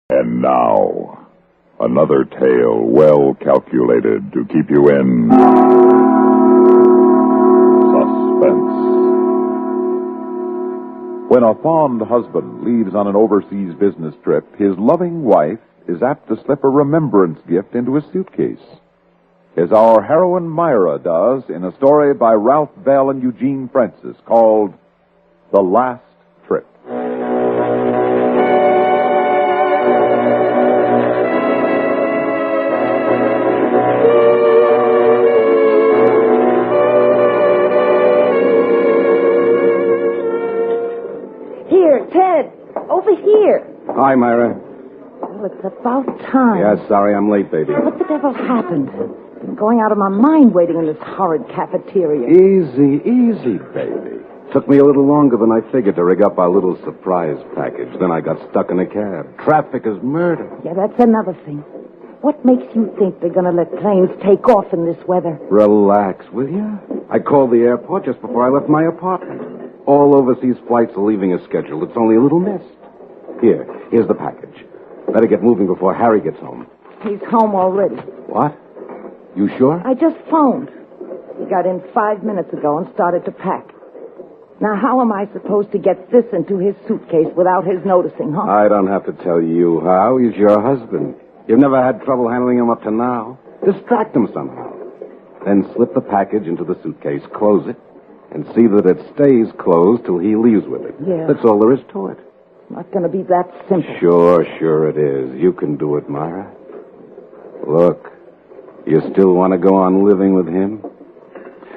And now, another tale well calculated to keep you in suspense. When a fond husband leaves on an overseas business trip, his loving wife is apt to slip a remembrance gift into his suitcase, as our heroine Myra does in a story by Ralph Bell and Eugene Francis called The Last Trip. Here, Ted, over here. Hi, Myra. Well, it's about time. Yeah, sorry I'm late, baby. What the devil happened? Been going out of my mind waiting in this horrid cafeteria. Easy, baby. Took me a little longer than I figured to rig up our little surprise package. Then I got stuck in a cab. Traffic is murder. Yeah, that's another thing. What makes you think they're going to let planes take off in this weather? Relax, will you? I called the airport just before I left my apartment. All overseas flights are leaving as scheduled. It's only a little missed. Here's the package. Better get moving before Harry gets home. He's home already. What? You sure? I just phoned. He got in 5 minutes ago and started to pack. Now, how am I supposed to get this into his suitcase without his noticing, huh? I don't have to tell you how. He's your husband. You've never had trouble handling him up to now. Distract him somehow. Then slip the package into the suitcase, close it, and see that it stays closed till he leaves with it. Yeah. That's all there is to it. Not going to be that simple. Sure it is. You can do it, Myra. Look, you still want to go on living with him?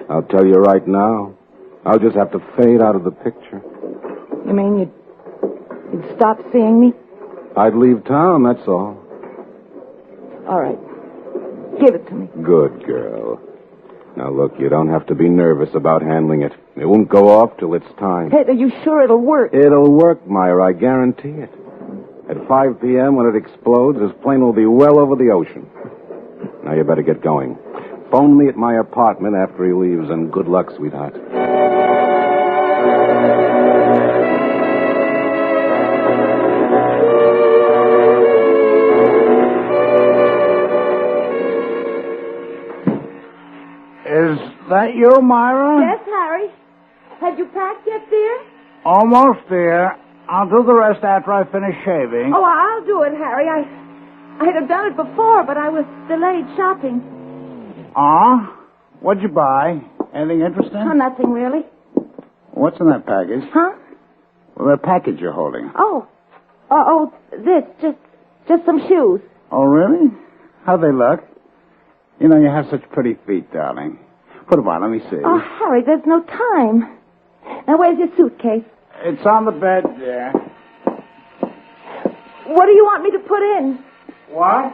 I'll tell you right now, I'll just have to fade out of the picture. You mean you'd stop seeing me? I'd leave town, that's all. All right. Give it to me. Good girl. Now, look, you don't have to be nervous about handling it. It won't go off till it's time. Ted, are you sure it'll work? It'll work, Myra, I guarantee it. At 5 p.m., when it explodes, this plane will be well over the ocean. Now, you better get going. Phone me at my apartment after he leaves, and good luck, sweetheart. Is that you, Myra? Yes, Harry. Have you packed yet, dear? Almost there. I'll do the rest after I finish shaving. Oh, I'll do it, Harry. I'd have done it before, but I was delayed shopping. What'd you buy? Anything interesting? Oh, nothing really. What's in that package? Huh? Well, that package you're holding. This, just some shoes. Oh, really? How'd they look? You know, you have such pretty feet, darling. Put them on, let me see. Oh, Harry, there's no time. Now, where's your suitcase? It's on the bed there. What do you want me to put in? What?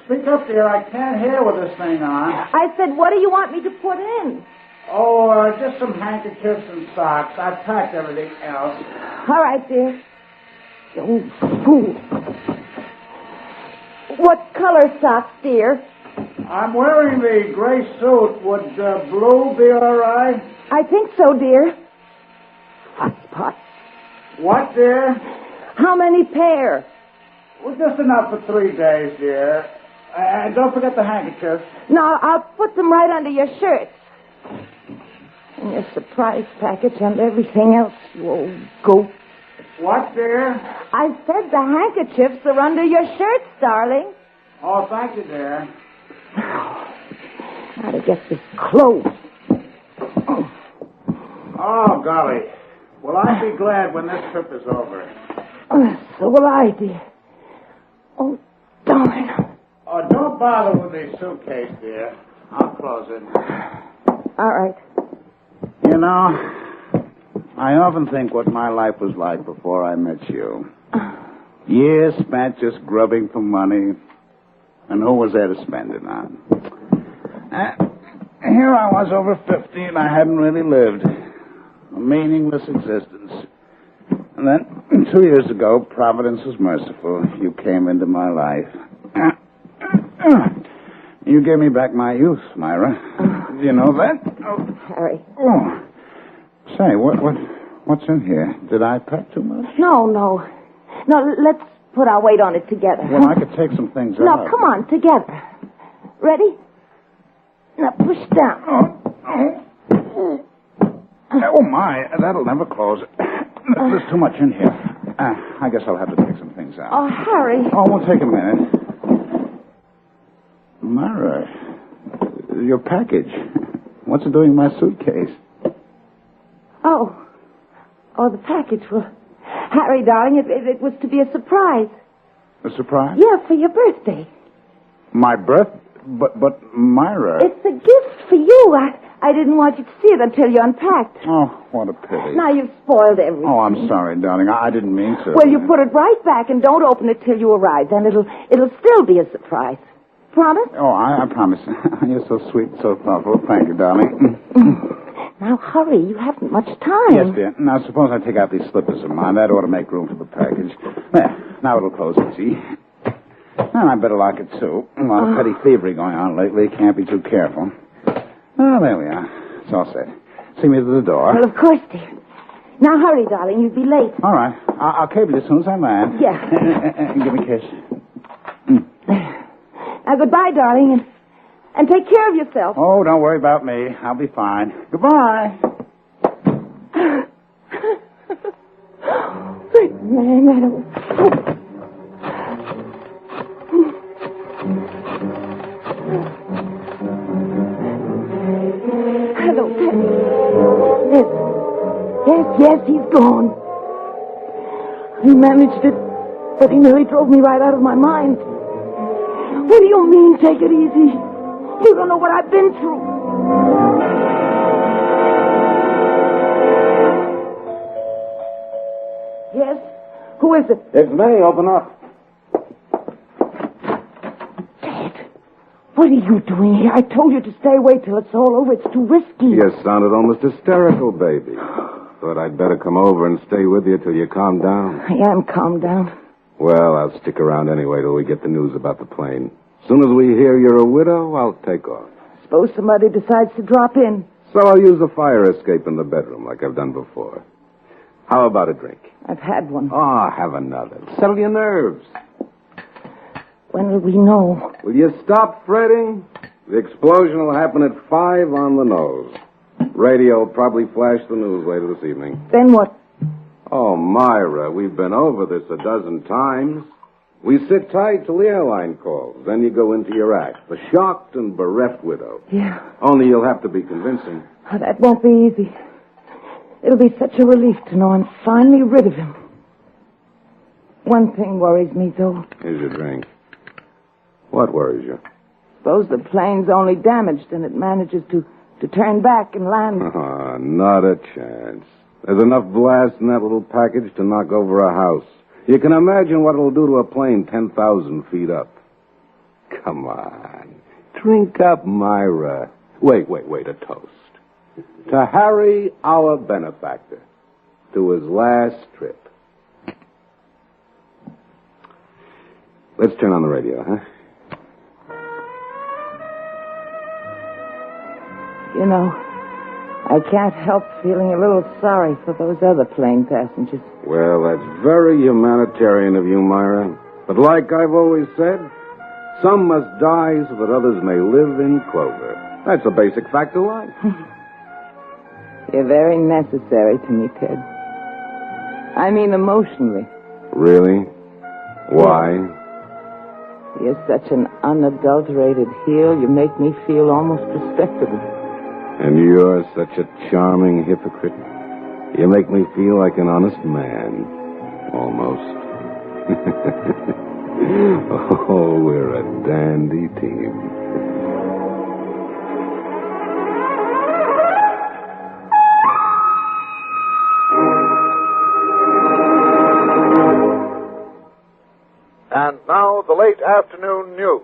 Speak up, dear. I can't hear with this thing on. I said, what do you want me to put in? Oh, just some handkerchiefs and socks. I've packed everything else. All right, dear. Oh, fool. What color socks, dear? I'm wearing the gray suit. Would blue be all right? I think so, dear. Hot spot. What, dear? How many pair? Well, just enough for 3 days, dear. And don't forget the handkerchiefs. No, I'll put them right under your shirts. And your surprise package and everything else, you old goat. What, dear? I said the handkerchiefs are under your shirts, darling. Oh, thank you, dear. How to get this closed. Oh, golly. Well, I'll be glad when this trip is over. So will I, dear. Oh, darn. Oh, don't bother with the suitcase, dear. I'll close it. All right. You know, I often think what my life was like before I met you. Years spent just grubbing for money, and who was there to spend it on? Here I was over 50, and I hadn't really lived. A meaningless existence. And then, 2 years ago, Providence was merciful. You came into my life. You gave me back my youth, Myra. Do you know that? Oh, Harry. Oh. Say, what's in here? Did I pack too much? No. No, let's put our weight on it together. Well, I could take some things out. Now, come on, together. Ready? Now, push down. Oh, my. That'll never close. There's too much in here. I guess I'll have to take some things out. Oh, hurry. Oh, it won't take a minute. Myra, your package. What's it doing in my suitcase? Oh, the package. Well, Harry, darling, it was to be a surprise. A surprise? Yeah, for your birthday. My birth? But Myra... It's a gift for you. I didn't want you to see it until you unpacked. Oh, what a pity. Now you've spoiled everything. Oh, I'm sorry, darling. I didn't mean to. Well, you put it right back and don't open it till you arrive. Then it'll still be a surprise. Promise? Oh, I promise. You're so sweet, so thoughtful. Thank you, darling. Now, hurry. You haven't much time. Yes, dear. Now, suppose I take out these slippers of mine. That ought to make room for the package. There. Now it'll close easy. And I better lock it, too. A lot of petty thievery going on lately. Can't be too careful. Oh, there we are. It's all set. See me to the door. Well, of course, dear. Now, hurry, darling. You'll be late. All right. I'll cable you as soon as I land. Yeah. Give me a kiss. Now, goodbye, darling, and take care of yourself. Oh, don't worry about me. I'll be fine. Goodbye. Man, I don't... Hello, Penny. Yes, he's gone. He managed it, but he nearly drove me right out of my mind. What do you mean, take it easy? You don't know what I've been through. Yes? Who is it? It's me. Open up. Dad, what are you doing here? I told you to stay away till it's all over. It's too risky. You sounded almost hysterical, baby. Thought I'd better come over and stay with you till you calm down. I am calmed down. Well, I'll stick around anyway till we get the news about the plane. As soon as we hear you're a widow, I'll take off. Suppose somebody decides to drop in. So I'll use the fire escape in the bedroom like I've done before. How about a drink? I've had one. Oh, have another. Settle your nerves. When will we know? Will you stop fretting? The explosion will happen at 5 on the nose. Radio will probably flash the news later this evening. Then what? Oh, Myra, we've been over this a dozen times. We sit tight till the airline calls. Then you go into your act. The shocked and bereft widow. Yeah. Only you'll have to be convincing. Oh, that won't be easy. It'll be such a relief to know I'm finally rid of him. One thing worries me, though. Here's your drink. What worries you? Suppose the plane's only damaged and it manages to turn back and land. Not a chance. There's enough blast in that little package to knock over a house. You can imagine what it'll do to a plane 10,000 feet up. Come on. Drink up, Myra. Wait, a toast. To Harry, our benefactor. To his last trip. Let's turn on the radio, huh? You know, I can't help feeling a little sorry for those other plane passengers. Well, that's very humanitarian of you, Myra. But like I've always said, some must die so that others may live in clover. That's a basic fact of life. You're very necessary to me, Ted. I mean emotionally. Really? Why? You're such an unadulterated heel, you make me feel almost respectable. And you're such a charming hypocrite. You make me feel like an honest man. Almost. Oh, we're a dandy team. And now, the late afternoon news.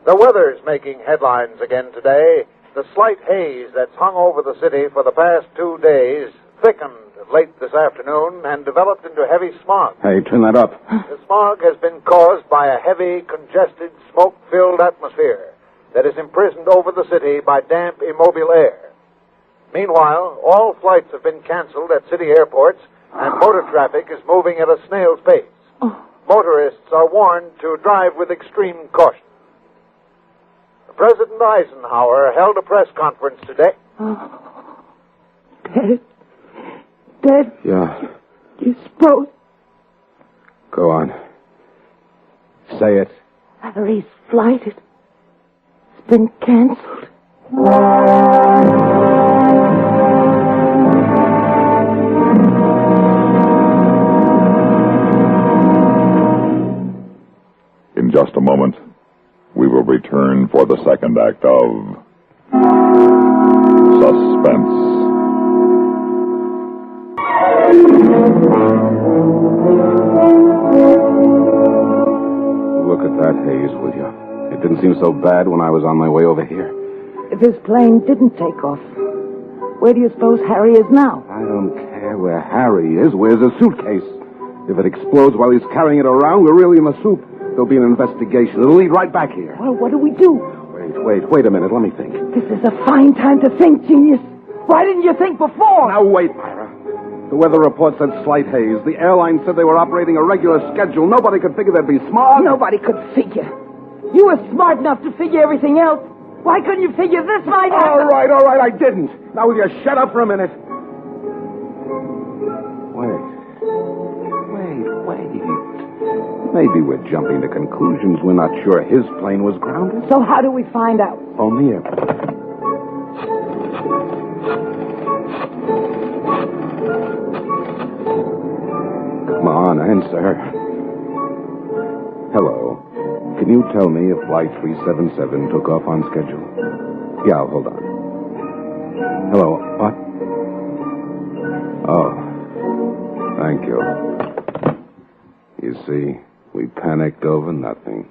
The weather's making headlines again today. The slight haze that's hung over the city for the past 2 days thickened late this afternoon and developed into heavy smog. Hey, turn that up. The smog has been caused by a heavy, congested, smoke-filled atmosphere that is imprisoned over the city by damp, immobile air. Meanwhile, all flights have been canceled at city airports, and motor traffic is moving at a snail's pace. motorists are warned to drive with extreme caution. President Eisenhower held a press conference today. Oh. Dad, Yeah. you suppose Go on. Say it. Harry's flight has been canceled? In just a moment, we will return for the second act of Suspense. Look at that haze, will you? It didn't seem so bad when I was on my way over here. If his plane didn't take off, where do you suppose Harry is now? I don't care where Harry is. Where's his suitcase? If it explodes while he's carrying it around, we're really in the soup. There'll be an investigation. It'll lead right back here. Well, what do we do? Wait a minute. Let me think. This is a fine time to think, genius. Why didn't you think before? Now, wait, Myra. The weather report said slight haze. The airline said they were operating a regular schedule. Nobody could figure there'd be smog. Nobody could figure. You were smart enough to figure everything else. Why couldn't you figure this might happen? All right, I didn't. Now, will you shut up for a minute? Wait. Maybe we're jumping to conclusions. We're not sure his plane was grounded. So how do we find out? Phone the airport. Come on, answer. Hello. Can you tell me if Flight 377 took off on schedule? Yeah, hold on. Hello, what? Oh, thank you. You see, we panicked over nothing.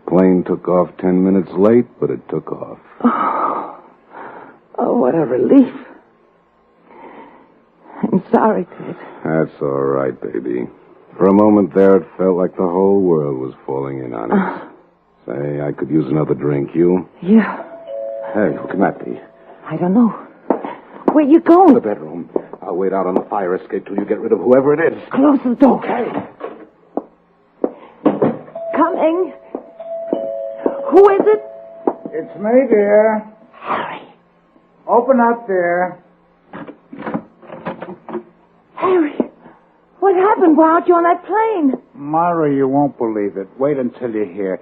Plane took off 10 minutes late, but it took off. Oh, what a relief. I'm sorry, Ted. That's all right, baby. For a moment there, it felt like the whole world was falling in on us. Say, I could use another drink. You? Yeah. Hey, who can that be? I don't know. Where you going? The bedroom. I'll wait out on the fire escape till you get rid of whoever it is. Close the door. Okay. Coming. Who is it? It's me, dear. Harry. Open up there. Harry. What happened? Why aren't you on that plane? Myra, you won't believe it. Wait until you hear.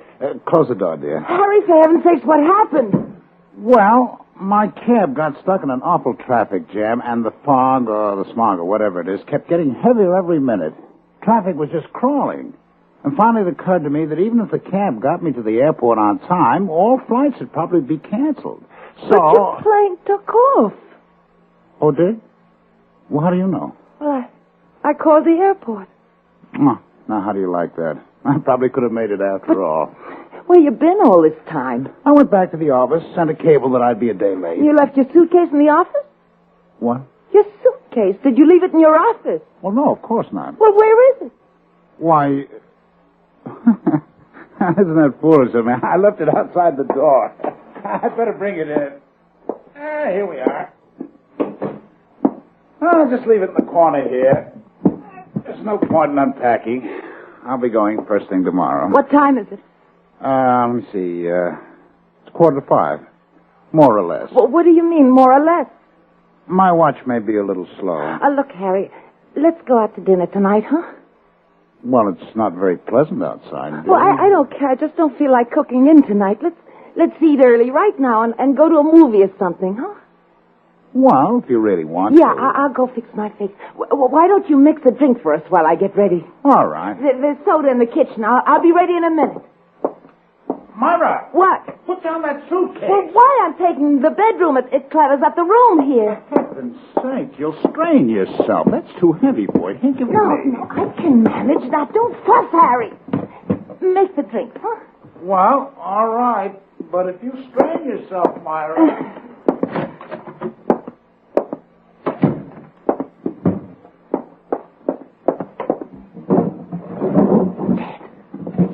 Close the door, dear. Harry, for heaven's sakes, what happened? Well, my cab got stuck in an awful traffic jam, and the fog or the smog or whatever it is kept getting heavier every minute. Traffic was just crawling. And finally it occurred to me that even if the cab got me to the airport on time, all flights would probably be canceled. So... But your plane took off. Oh, did? Well, how do you know? Well, I called the airport. Oh, now, how do you like that? I probably could have made it after all. Where you been all this time? I went back to the office, sent a cable that I'd be a day late. You left your suitcase in the office? What? Your suitcase? Did you leave it in your office? Well, no, of course not. Well, where is it? Why... Isn't that foolish of me? I left it outside the door. I'd better bring it in. Here we are. I'll just leave it in the corner here. There's no point in unpacking. I'll be going first thing tomorrow. What time is it? Let me see. It's 4:45. More or less. Well, what do you mean, more or less? My watch may be a little slow. Look, Harry, let's go out to dinner tonight, huh? Well, it's not very pleasant outside. Well, I don't care. I just don't feel like cooking in tonight. Let's eat early right now and go to a movie or something, huh? Well, if you really want Yeah, to. I'll go fix my face. Why don't you mix a drink for us while I get ready? All right. There's soda in the kitchen. I'll be ready in a minute. Myra! What? Put down that suitcase. Well, why? I'm taking the bedroom. It clutters up the room here. For heaven's sake, you'll strain yourself. That's too heavy, boy. Here, give it No, to me. I can manage that. Don't fuss, Harry. Make the drink, huh? Well, all right. But if you strain yourself, Myra...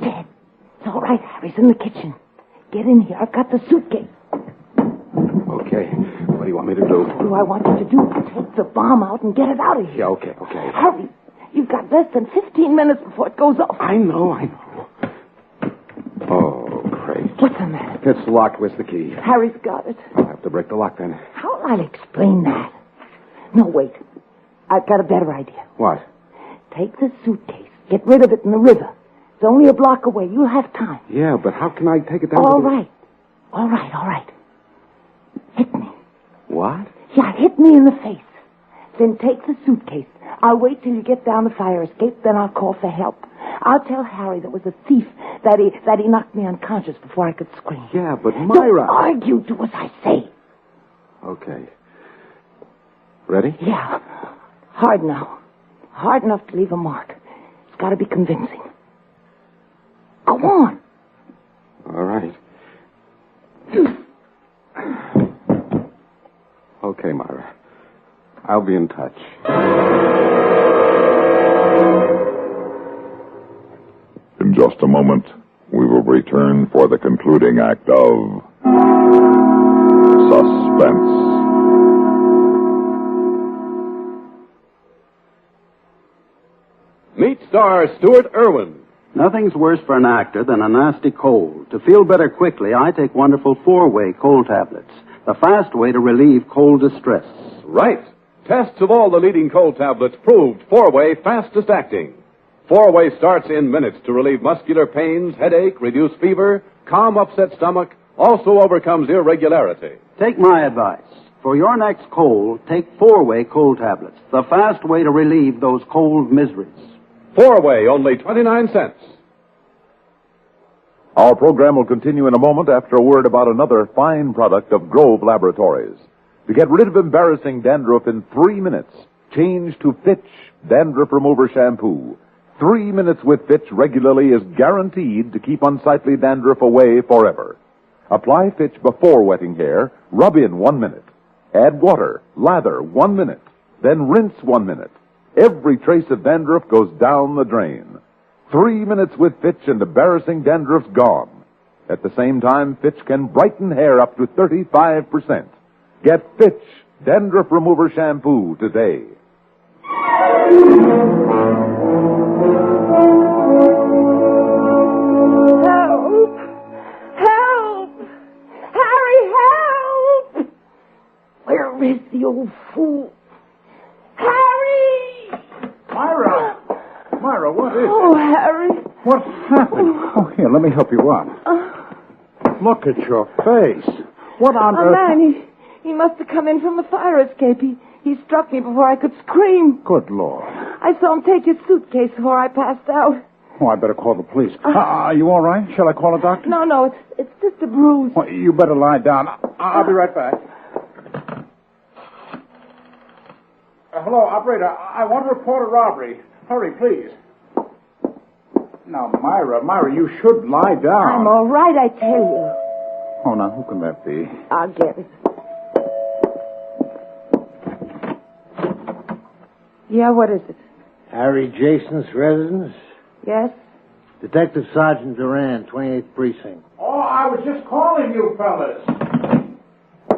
Dad. It's all right, Harry's in the kitchen. Get in here. I've got the suitcase. Okay. What do you want me to do? What do I want you to do? Take the bomb out and get it out of here. Yeah, okay. Hurry. You We've got less than 15 minutes before it goes off. I know. Oh, great. What's the matter? It's locked. Where's the key? Harry's got it. I'll have to break the lock then. How'll I explain that? No, wait. I've got a better idea. What? Take the suitcase. Get rid of it in the river. It's only a block away. You'll have time. Yeah, but how can I take it down All to the... right. All right. Hit me. What? Yeah, hit me in the face. Then take the suitcase. I'll wait till you get down the fire escape, then I'll call for help. I'll tell Harry there was a thief, that he knocked me unconscious before I could scream. Yeah, but Myra... Don't argue. Do as I say. Okay. Ready? Yeah. Hard now. Hard enough to leave a mark. It's got to be convincing. Go on. All right. Okay, Myra. I'll be in touch. In just a moment, we will return for the concluding act of Suspense. Meet star Stuart Irwin. Nothing's worse for an actor than a nasty cold. To feel better quickly, I take wonderful 4-way cold tablets. The fast way to relieve cold distress. Right. Tests of all the leading cold tablets proved 4-way fastest acting. 4-way starts in minutes to relieve muscular pains, headache, reduce fever, calm upset stomach, also overcomes irregularity. Take my advice. For your next cold, take 4-way cold tablets. The fast way to relieve those cold miseries. 4-way, only 29 cents. Our program will continue in a moment after a word about another fine product of Grove Laboratories. To get rid of embarrassing dandruff in 3 minutes, change to Fitch Dandruff Remover Shampoo. 3 minutes with Fitch regularly is guaranteed to keep unsightly dandruff away forever. Apply Fitch before wetting hair, rub in 1 minute. Add water, lather 1 minute, then rinse 1 minute. Every trace of dandruff goes down the drain. 3 minutes with Fitch and embarrassing dandruff's gone. At the same time, Fitch can brighten hair up to 35%. Get Fitch Dandruff Remover Shampoo today. Help! Help! Harry, help! Where is the old fool? Harry! Myra, what is it? Oh, Harry. What's happened? Oh, here, let me help you up. Look at your face. What on A earth? man, he must have come in from the fire escape. He struck me before I could scream. Good Lord. I saw him take his suitcase before I passed out. Oh, I better call the police. Are you all right? Shall I call a doctor? No, it's just a bruise. Well, you better lie down. I'll be right back. Hello, operator. I want to report a robbery. Hurry, please. Now, Myra, you should lie down. I'm all right, I tell you. Oh, now, who can that be? I'll get it. Yeah, what is it? Harry Jason's residence? Yes? Detective Sergeant Duran, 28th Precinct. Oh, I was just calling you fellas.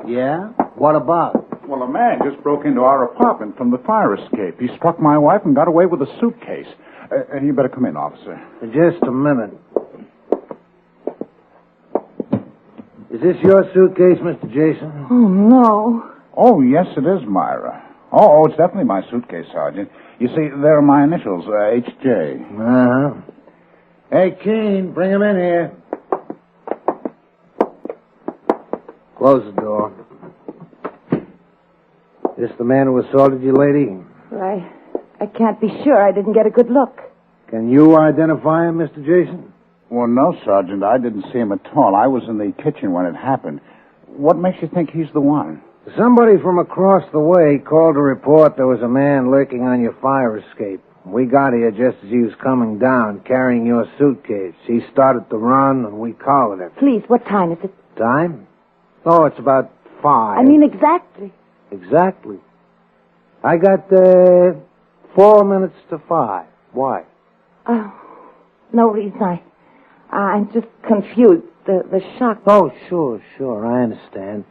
Yeah? What about? Well, a man just broke into our apartment from the fire escape. He struck my wife and got away with a suitcase. You better come in, officer. Just a minute. Is this your suitcase, Mr. Jason? Oh, no. Oh, yes, it is, Myra. Oh, it's definitely my suitcase, Sergeant. You see, there are my initials, H.J. Uh-huh. Hey, Keene, bring him in here. Close the door. This the man who assaulted you, lady? Well, I can't be sure. I didn't get a good look. Can you identify him, Mr. Jason? Well, no, Sergeant. I didn't see him at all. I was in the kitchen when it happened. What makes you think he's the one? Somebody from across the way called to report there was a man lurking on your fire escape. We got here just as he was coming down, carrying your suitcase. He started to run, and we collared him. Please, what time is it? Time? Oh, it's about 5. I mean, exactly. Exactly. I got 4 minutes to 5. Why? Oh, no reason. I'm just confused. The shock. Oh, sure. I understand.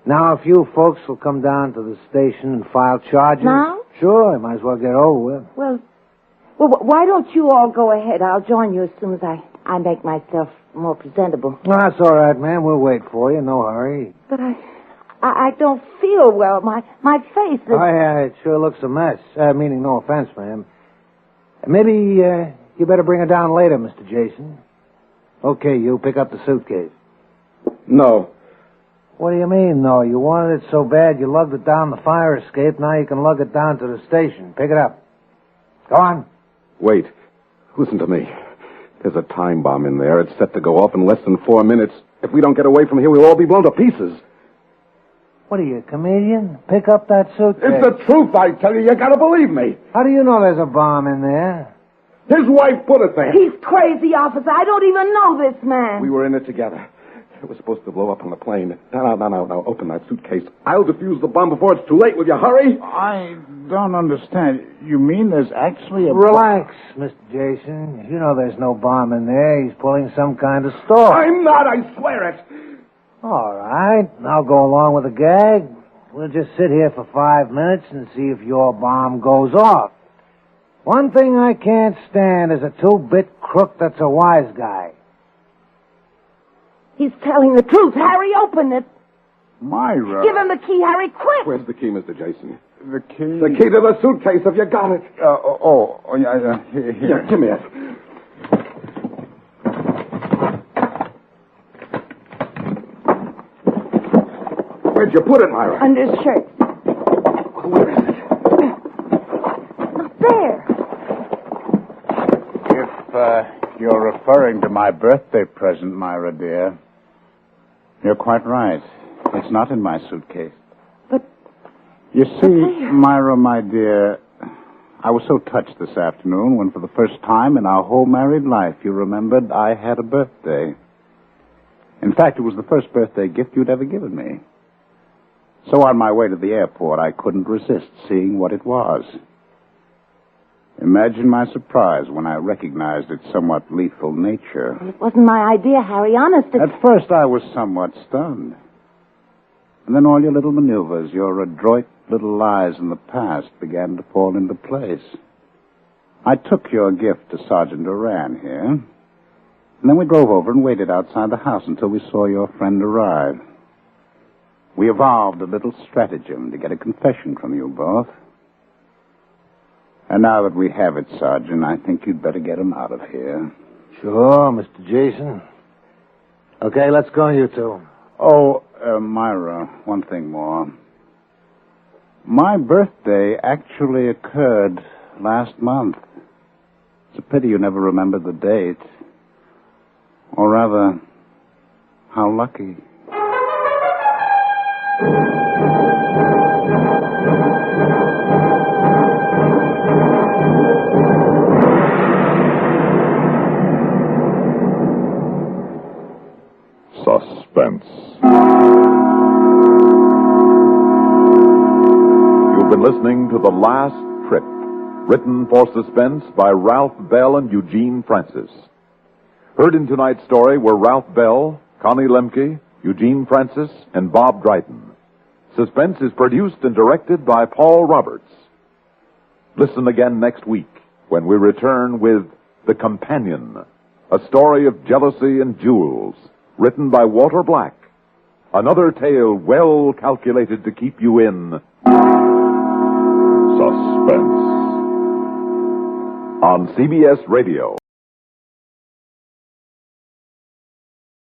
Now, if you folks will come down to the station and file charges. Now? Sure, might as well get over with. Well, Well, why don't you all go ahead? I'll join you as soon as I make myself more presentable. Well, that's all right, ma'am. We'll wait for you. No hurry. But I don't feel well. My face is... Oh, yeah, it sure looks a mess. Meaning no offense, ma'am. Maybe you better bring her down later, Mr. Jason. Okay, you pick up the suitcase. No. What do you mean, no? You wanted it so bad you lugged it down the fire escape. Now you can lug it down to the station. Pick it up. Go on. Wait. Listen to me. There's a time bomb in there. It's set to go off in less than 4 minutes. If we don't get away from here, we'll all be blown to pieces. What are you, a comedian? Pick up that suitcase. It's the truth, I tell you. You gotta believe me. How do you know there's a bomb in there? His wife put it there. He's crazy, officer. I don't even know this man. We were in it together. It was supposed to blow up on the plane. Now, open that suitcase. I'll defuse the bomb before it's too late. Will you hurry? I don't understand. You mean there's actually a... Relax, Mr. Jason. You know there's no bomb in there. He's pulling some kind of story. I'm not, I swear it. All right. I'll go along with the gag. We'll just sit here for 5 minutes and see if your bomb goes off. One thing I can't stand is a two-bit crook that's a wise guy. He's telling the truth. Harry, open it. Myra. Give him the key, Harry, quick. Where's the key, Mr. Jason? The key? The key to the suitcase. Have you got it? Here. Here, give me it. Where'd you put it, Myra? Under his shirt. Where is it? Not there. If you're referring to my birthday present, Myra, dear, you're quite right. It's not in my suitcase. But... You see, Myra, my dear, I was so touched this afternoon when for the first time in our whole married life you remembered I had a birthday. In fact, it was the first birthday gift you'd ever given me. So on my way to the airport, I couldn't resist seeing what it was. Imagine my surprise when I recognized its somewhat lethal nature. Well, it wasn't my idea, Harry, honest. At first, I was somewhat stunned. And then all your little maneuvers, your adroit little lies in the past began to fall into place. I took your gift to Sergeant Duran here, and then we drove over and waited outside the house until we saw your friend arrive. We evolved a little stratagem to get a confession from you both. And now that we have it, Sergeant, I think you'd better get him out of here. Sure, Mr. Jason. Okay, let's go, you two. Oh, Myra, one thing more. My birthday actually occurred last month. It's a pity you never remembered the date. Or rather, how lucky. Suspense. You've been listening to The Last Trip, written for Suspense by Ralph Bell and Eugene Francis. Heard in tonight's story were Ralph Bell, Connie Lemke, Eugene Francis, and Bob Dryden. Suspense is produced and directed by Paul Roberts. Listen again next week when we return with The Companion, a story of jealousy and jewels, written by Walter Black. Another tale well calculated to keep you in suspense. On CBS Radio.